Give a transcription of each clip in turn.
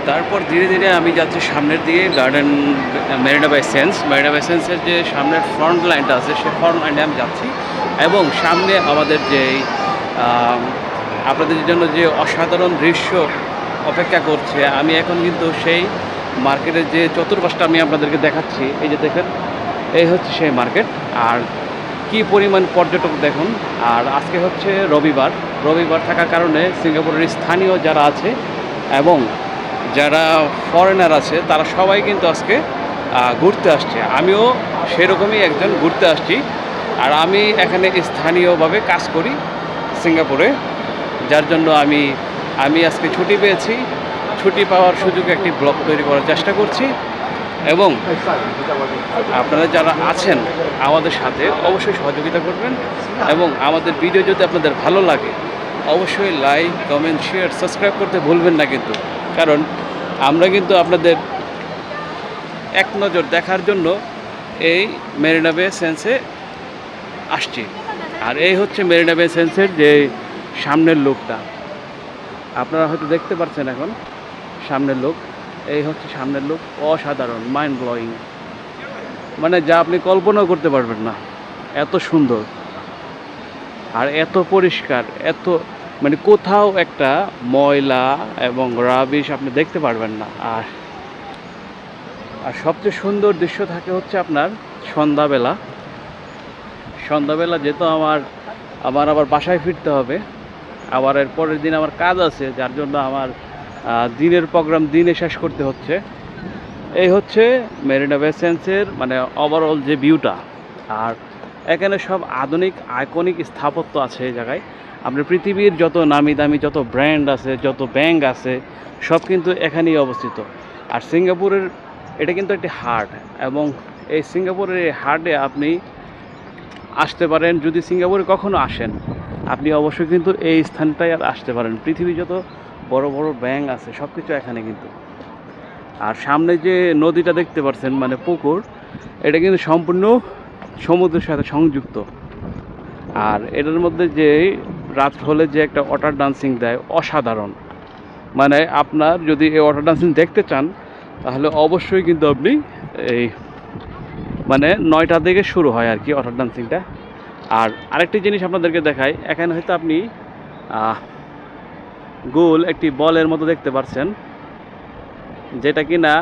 তারপর ধীরে ধীরে আমি যাচ্ছি সামনের দিকে garden Marina Bay Sands. Marina Bay সেন্সের যে সামনের ফ্রন্ট লাইনটা আছে সেই ফ্রন্ট লাইনে আমি যাচ্ছি এবং সামনে আমাদের যেই আপনাদের জন্য যে অসাধারণ দৃশ্য অপেক্ষা করছে, আমি এখন কিন্তু সেই মার্কেটের যে চতুর্পাশটা আমি আপনাদেরকে দেখাচ্ছি। এই যে দেখেন, এই হচ্ছে সেই মার্কেট। আর কি পরিমাণ পর্যটক দেখুন। আর আজকে হচ্ছে রবিবার। রবিবার থাকার কারণে সিঙ্গাপুরের স্থানীয় যারা আছে এবং যারা ফরেনার আছে তারা সবাই কিন্তু আজকে ঘুরতে আসছে। আমিও সেরকমই একজন ঘুরতে আসছি। আর আমি এখানে স্থানীয়ভাবে কাজ করি সিঙ্গাপুরে, যার জন্য আমি আজকে ছুটি পেয়েছি। ছুটি পাওয়ার সুযোগে একটি ব্লগ তৈরি করার চেষ্টা করছি এবং আপনারা যারা আছেন আমাদের সাথে অবশ্যই সহযোগিতা করবেন এবং আমাদের ভিডিও যদি আপনাদের ভালো লাগে অবশ্যই লাইক, কমেন্ট, শেয়ার, সাবস্ক্রাইব করতে ভুলবেন না কিন্তু। কারণ আমরা কিন্তু আপনাদের এক নজর দেখার জন্য এই মেরিনা বে সেন্সে আসছি। আর এই হচ্ছে মেরিনা বে সেন্সের যে সামনের লোকটা, আপনারা হয়তো দেখতে পাচ্ছেন এখন সামনের লোক। এই হচ্ছে সামনের লোক, অসাধারণ, মাইন্ড ব্লোয়িং, মানে যা আপনি কল্পনাও করতে পারবেন না, এত সুন্দর আর এত পরিষ্কার, এত মানে কোথাও একটা ময়লা এবং রাবিশ আপনি দেখতে পারবেন না। আর আর সবচেয়ে সুন্দর দৃশ্য থাকে হচ্ছে আপনার সন্ধ্যাবেলা। সন্ধ্যাবেলা যেহেতু আমার আবার বাসায় ফিরতে হবে, আবার এর পরের দিন আমার কাজ আছে, যার জন্য আমার দিনের প্রোগ্রাম দিনে শেষ করতে হচ্ছে। এই হচ্ছে মেরিনা বে সেন্সের মানে ওভারঅল যে ভিউটা। আর এখানে সব আধুনিক আইকনিক স্থাপত্য আছে এই জায়গায়। আপনার পৃথিবীর যত নামি দামি যত ব্র্যান্ড আছে, যত ব্যাংক আছে, সব কিন্তু এখানেই অবস্থিত। আর সিঙ্গাপুরের এটা কিন্তু একটি হাট এবং এই সিঙ্গাপুরের এই হাটে আপনি আসতে পারেন। যদি সিঙ্গাপুরে কখনো আসেন আপনি অবশ্যই কিন্তু এই স্থানটায় আসতে পারেন। পৃথিবীর যত বড় বড় ব্যাংক আছে সব কিছু এখানে কিন্তু। আর সামনে যে নদীটা দেখতে পাচ্ছেন মানে পুকুর, এটা কিন্তু সম্পূর্ণ সমুদ্রের সাথে সংযুক্ত। আর এটার মধ্যে যে রাত হলে যে একটা ওয়াটার ডান্সিং দেয়, অসাধারণ। মানে আপনার যদি এই ওয়াটার ডান্সিং দেখতে চান তাহলে অবশ্যই কিন্তু আপনি এই মানে 9টা থেকে শুরু হয় আর কি ওয়াটার ডান্সিংটা। আর আরেকটি জিনিস আপনাদেরকে দেখাই, এখানে হয়তো আপনি গোল একটি বলের মতো দেখতে পাচ্ছেন, যেটা কিনা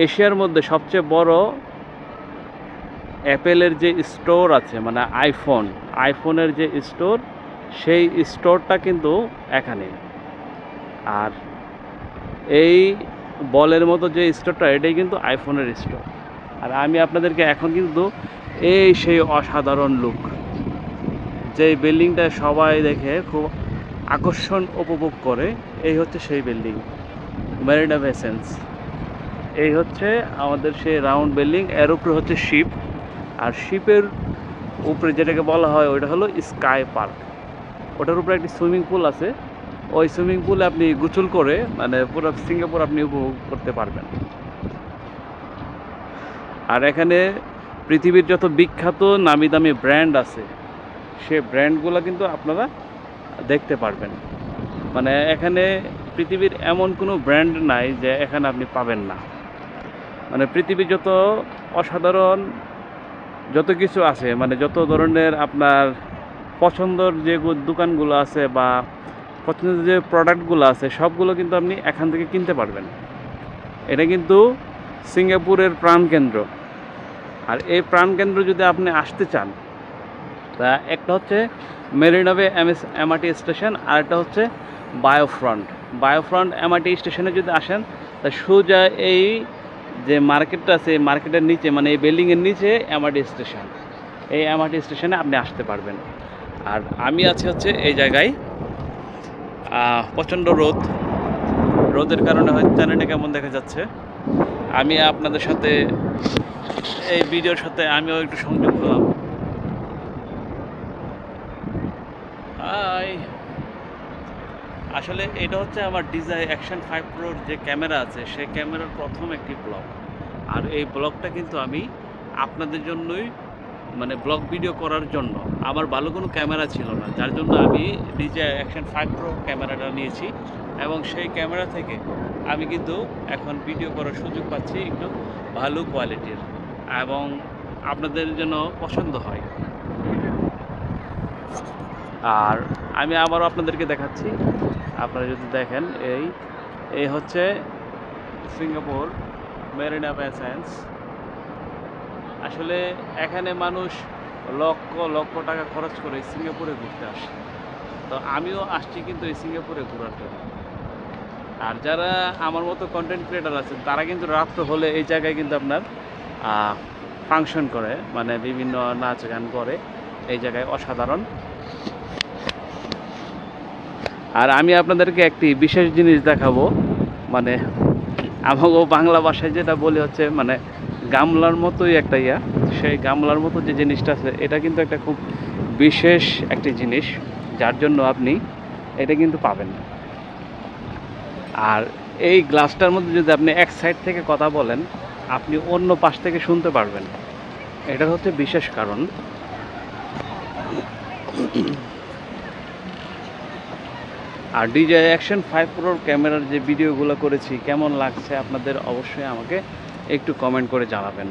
এশিয়ার মধ্যে সবচেয়ে বড় অ্যাপেলের যে স্টোর আছে মানে আইফোনের যে স্টোর, সেই স্টোরটা কিন্তু এখানে। আর এই বলের মতো যে স্টোরটা এটাই কিন্তু আইফোনের স্টোর। আর আমি আপনাদেরকে এখন কিন্তু এই সেই অসাধারণ লুক, যেই বিল্ডিংটা সবাই দেখে খুব আকর্ষণ উপভোগ করে, এই হচ্ছে সেই বিল্ডিং মেরিনা বে সেন্স। এই হচ্ছে আমাদের সেই রাউন্ড বিল্ডিং, এর উপরে হচ্ছে শিপ। আর শিপের উপরে যেটাকে বলা হয় ওইটা হলো স্কাই পার্ক। ওটার উপরে একটি সুইমিং পুল আছে, ওই সুইমিং পুলে আপনি গোসল করে মানে পুরো সিঙ্গাপুর আপনি উপভোগ করতে পারবেন। আর এখানে পৃথিবীর যত বিখ্যাত নামি দামি ব্র্যান্ড আছে সে ব্র্যান্ডগুলো কিন্তু আপনারা দেখতে পারবেন। মানে এখানে পৃথিবীর এমন কোনো ব্র্যান্ড নাই যে এখানে আপনি পাবেন না। মানে পৃথিবীর যত অসাধারণ যত কিছু আছে, মানে যত ধরনের আপনার পছন্দের যে দোকানগুলো আছে বা পছন্দের যে প্রোডাক্টগুলো আছে সবগুলো কিন্তু আপনি এখান থেকে কিনতে পারবেন। এটা কিন্তু সিঙ্গাপুরের প্রাণকেন্দ্র। আর এই প্রাণকেন্দ্র যদি আপনি আসতে চান তা একটা হচ্ছে মেরিনা বে এমআরটি স্টেশন, আর একটা হচ্ছে বায়োফ্রন্ট এমআরটি স্টেশনে যদি আসেন তা সোজা এই যে মার্কেটটা আছে এই মার্কেটের নিচে মানে এই বিল্ডিংয়ের নিচে এমআরটি স্টেশন। এই এমআরটি স্টেশনে আপনি আসতে পারবেন। আর আমি আছি হচ্ছে এই জায়গায়, প্রচণ্ড রোদের কারণে হয়তো চ্যানেলটা কেমন দেখা যাচ্ছে। আমি আপনাদের সাথে এই ভিডিওর সাথে আমিও একটু সংযোগ হলাম। আসলে এটা হচ্ছে আমার DJI Action 5 Proর যে ক্যামেরা আছে সেই ক্যামেরার প্রথম একটি ব্লগ। আর এই ব্লগটা কিন্তু আমি আপনাদের জন্যই মানে ব্লগ ভিডিও করার জন্য, আমার ভালো কোনো ক্যামেরা ছিল না, যার জন্য আমি DJI Action 5 Pro ক্যামেরাটা নিয়েছি। এবং সেই ক্যামেরা থেকে আমি কিন্তু এখন ভিডিও করার সুযোগ পাচ্ছি একটু ভালো কোয়ালিটির, এবং আপনাদের জন্য পছন্দ হয়। আর আমি আবারও আপনাদেরকে দেখাচ্ছি, আপনারা যদি দেখেন এই হচ্ছে সিঙ্গাপুর মেরিনা বে স্যান্ডস। আসলে এখানে মানুষ লক্ষ লক্ষ টাকা খরচ করে সিঙ্গাপুরে ঘুরতে আসে, তো আমিও আসছি কিন্তু এই সিঙ্গাপুরে ঘোরার জন্য। আর যারা আমার মতো কন্টেন্ট ক্রিয়েটার আছেন তারা কিন্তু রাত্র হলে এই জায়গায় কিন্তু আপনার ফাংশন করে, মানে বিভিন্ন নাচ গান করে এই জায়গায়, অসাধারণ। আর আমি আপনাদেরকে একটি বিশেষ জিনিস দেখাবো, মানে আমাকেও বাংলা ভাষায় যেটা বলে হচ্ছে মানে গামলার মতোই একটা সেই গামলার মতো যে জিনিসটা আছে এটা কিন্তু একটা খুব বিশেষ একটি জিনিস, যার জন্য আপনি এটা কিন্তু পাবেন না। আর এই গ্লাসটার মধ্যে যদি আপনি এক সাইড থেকে কথা বলেন, আপনি অন্য পাশ থেকে শুনতে পারবেন। এটা হচ্ছে বিশেষ কারণ। আর DJI Action 5 Pro ক্যামেরার যে ভিডিওগুলো করেছি কেমন লাগছে আপনাদের অবশ্যই আমাকে একটু কমেন্ট করে জানাবেন।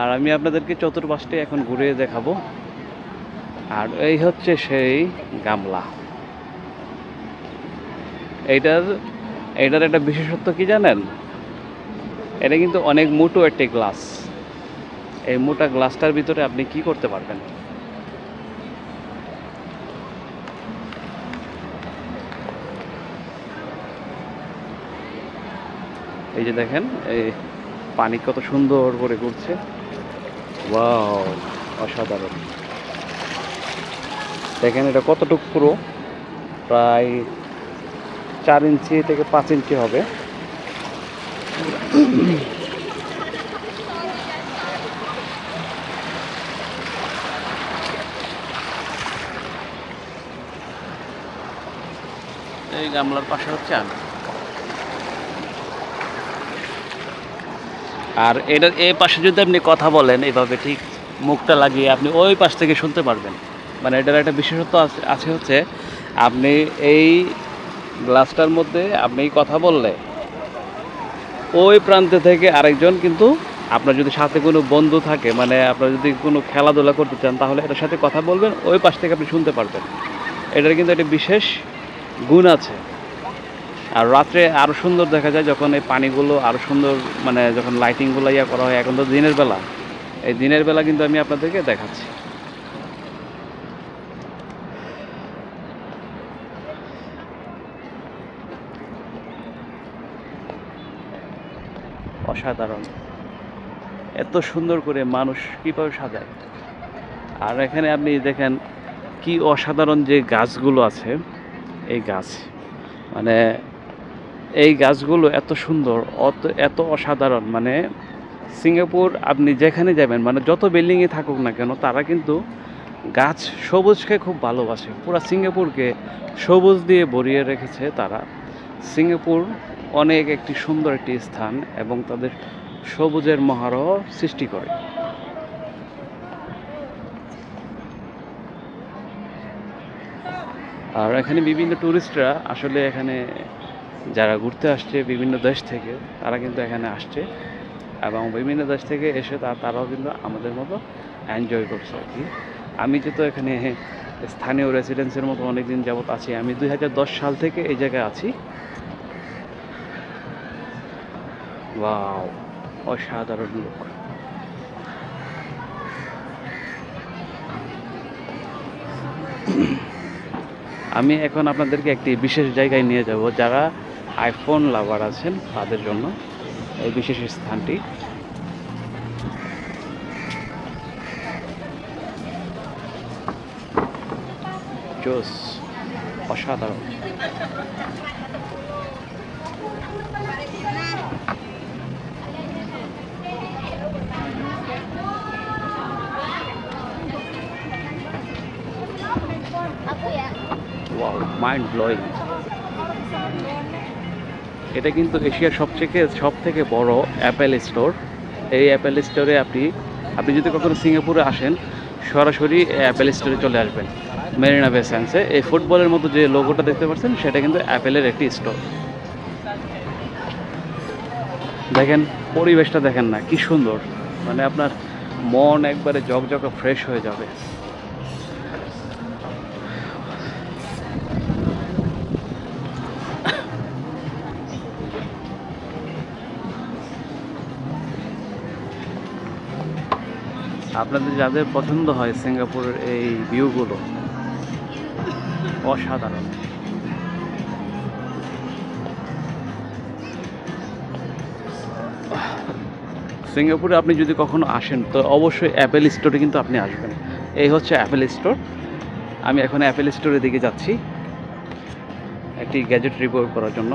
আর আমি আপনাদেরকে চতুর্পাশটি এখন ঘুরিয়ে দেখাবো। আর এই হচ্ছে সেই গামলা। এইটার একটা বিশেষত্ব কি জানেন? এটা কিন্তু অনেক মোটো একটি গ্লাস। এই মোটা গ্লাসটার ভিতরে আপনি কি করতে পারবেন? এই যে দেখেন, এই পানি কত সুন্দর করে ঘুরছে। ওয়াও, অসাধারণ। দেখেন এটা কতটুকু পুরো, প্রায় 4 ইঞ্চি থেকে 5 ইঞ্চি হবে। এই গামলার পাশে হচ্ছে আমি। আর এটার এই পাশে যদি আপনি কথা বলেন এইভাবে ঠিক মুখটা লাগিয়ে, আপনি ওই পাশ থেকে শুনতে পারবেন। মানে এটার একটা বিশেষত্ব আছে হচ্ছে, আপনি এই গ্লাসটার মধ্যে আপনি কথা বললে ওই প্রান্তে থেকে আরেকজন কিন্তু, আপনার যদি সাথে কোনো বন্ধু থাকে, মানে আপনার যদি কোনো খেলাধুলা করতে চান, তাহলে এটার সাথে কথা বলবেন, ওই পাশ থেকে আপনি শুনতে পারবেন। এটার কিন্তু একটা বিশেষ গুণ আছে। আর রাত্রে আরও সুন্দর দেখা যায় যখন এই পানিগুলো আরও সুন্দর, মানে যখন লাইটিংগুলো করা হয়। এখন তো দিনের বেলা, এই দিনের বেলা কিন্তু আমি আপনাদেরকে দেখাচ্ছি। অসাধারণ, এত সুন্দর করে মানুষ কীভাবে সাজায়। আর এখানে আপনি দেখেন কি অসাধারণ যে গাছগুলো আছে, এই গাছ, মানে এই গাছগুলো এত সুন্দর, এত অসাধারণ। মানে সিঙ্গাপুর আপনি যেখানে যাবেন, মানে যত বিল্ডিংয়ে থাকুক না কেন, তারা কিন্তু গাছ, সবুজকে খুব ভালোবাসে। পুরো সিঙ্গাপুরকে সবুজ দিয়ে ভরিয়ে রেখেছে তারা। সিঙ্গাপুর অনেক একটি সুন্দর একটি স্থান, এবং তাদের সবুজের মহারহ সৃষ্টি করে। আর এখানে বিভিন্ন ট্যুরিস্টরা আসলে এখানে যারা ঘুরতে আসছে বিভিন্ন দেশ থেকে, তারা কিন্তু এখানে আসছে, এবং বিভিন্ন দেশ থেকে এসে তারাও কিন্তু আমাদের মতো এনজয় করছে আর কি। আমি যেহেতু এখানে স্থানীয় রেসিডেন্সের মতো অনেক দিন যাবত আছি, আমি 2010 সাল থেকে এই জায়গায় আছি। ওয়াও, অসাধারণ লোক। আমি এখন আপনাদেরকে একটি বিশেষ জায়গায় নিয়ে যাব, যারা আইফোন লাভার আছেন তাদের জন্য এই বিশেষ স্থানটি। জোস, অসাধারণ। Wow, mind blowing. এটা কিন্তু এশিয়ার সব থেকে বড় অ্যাপেল স্টোর। এই অ্যাপেল স্টোরে আপনি যদি কখনো সিঙ্গাপুরে আসেন, সরাসরি অ্যাপেল স্টোরে চলে আসবেন। মেরিনা বে স্যান্ডসে এই ফুটবলের মতো যে লোগোটা দেখতে পাচ্ছেন সেটা কিন্তু অ্যাপেলের একটি স্টোর। দেখেন পরিবেশটা দেখেন না কি সুন্দর, মানে আপনার মন একবারে জকজকে ফ্রেশ হয়ে যাবে। আপনাদের যাদের পছন্দ হয় সিঙ্গাপুরের এই ভিউগুলো অসাধারণ। সিঙ্গাপুরে আপনি যদি কখনো আসেন তো অবশ্যই অ্যাপেল স্টোরে কিন্তু আপনি আসবেন। এই হচ্ছে অ্যাপেল স্টোর। আমি এখন অ্যাপেল স্টোরের দিকে যাচ্ছি একটি গ্যাজেট রিভিউ করার জন্য।